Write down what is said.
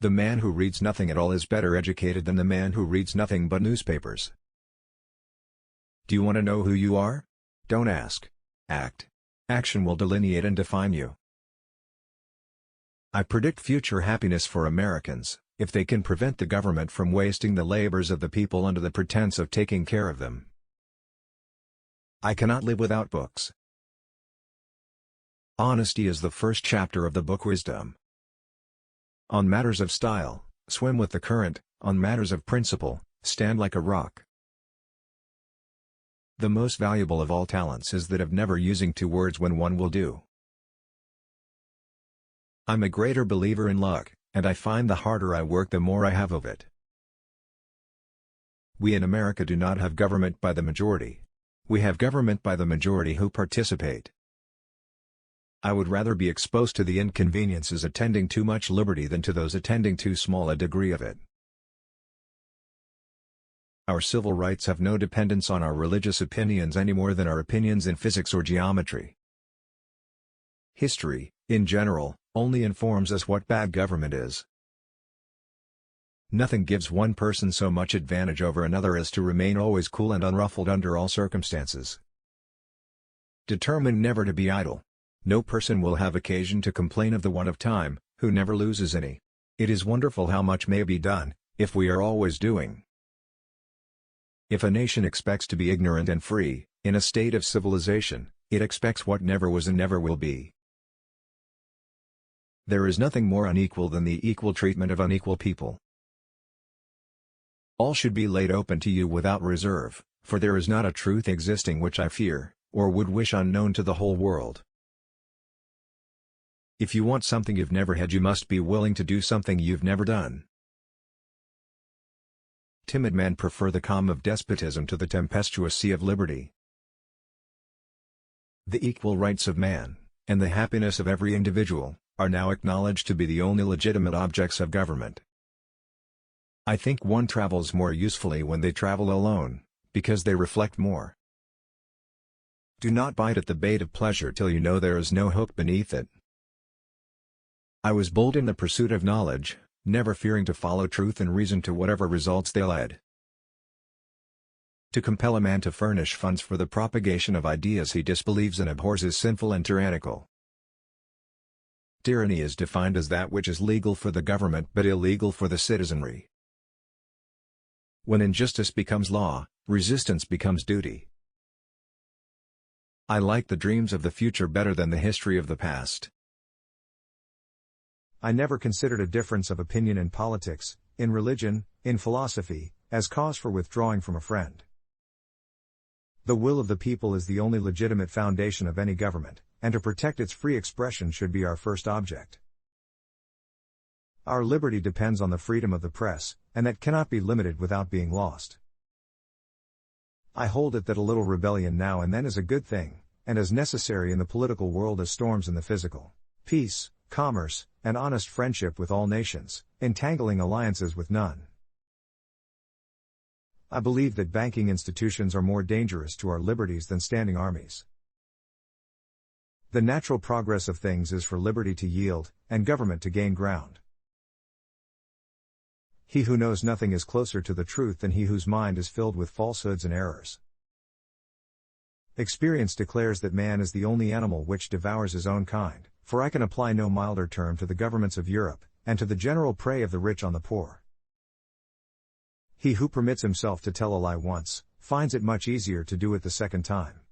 The man who reads nothing at all is better educated than the man who reads nothing but newspapers. Do you want to know who you are? Don't ask. Act. Action will delineate and define you. I predict future happiness for Americans, if they can prevent the government from wasting the labors of the people under the pretense of taking care of them. I cannot live without books. Honesty is the first chapter of the book Wisdom. On matters of style, swim with the current; on matters of principle, stand like a rock. The most valuable of all talents is that of never using two words when one will do. I'm a greater believer in luck, and I find the harder I work the more I have of it. We in America do not have government by the majority. We have government by the majority who participate. I would rather be exposed to the inconveniences attending too much liberty than to those attending too small a degree of it. Our civil rights have no dependence on our religious opinions any more than our opinions in physics or geometry. History, in general, only informs us what bad government is. Nothing gives one person so much advantage over another as to remain always cool and unruffled under all circumstances. Determined never to be idle. No person will have occasion to complain of the want of time, who never loses any. It is wonderful how much may be done, if we are always doing. If a nation expects to be ignorant and free, in a state of civilization, it expects what never was and never will be. There is nothing more unequal than the equal treatment of unequal people. All should be laid open to you without reserve, for there is not a truth existing which I fear, or would wish unknown to the whole world. If you want something you've never had, you must be willing to do something you've never done. Timid men prefer the calm of despotism to the tempestuous sea of liberty. The equal rights of man, and the happiness of every individual, are now acknowledged to be the only legitimate objects of government. I think one travels more usefully when they travel alone, because they reflect more. Do not bite at the bait of pleasure till you know there is no hook beneath it. I was bold in the pursuit of knowledge, never fearing to follow truth and reason to whatever results they led. To compel a man to furnish funds for the propagation of ideas he disbelieves and abhors is sinful and tyrannical. Tyranny is defined as that which is legal for the government but illegal for the citizenry. When injustice becomes law, resistance becomes duty. I like the dreams of the future better than the history of the past. I never considered a difference of opinion in politics, in religion, in philosophy, as cause for withdrawing from a friend. The will of the people is the only legitimate foundation of any government, and to protect its free expression should be our first object. Our liberty depends on the freedom of the press, and that cannot be limited without being lost. I hold it that a little rebellion now and then is a good thing, and as necessary in the political world as storms in the physical. Peace, commerce, and honest friendship with all nations, entangling alliances with none. I believe that banking institutions are more dangerous to our liberties than standing armies. The natural progress of things is for liberty to yield, and government to gain ground. He who knows nothing is closer to the truth than he whose mind is filled with falsehoods and errors. Experience declares that man is the only animal which devours his own kind, for I can apply no milder term to the governments of Europe, and to the general prey of the rich on the poor. He who permits himself to tell a lie once, finds it much easier to do it the second time.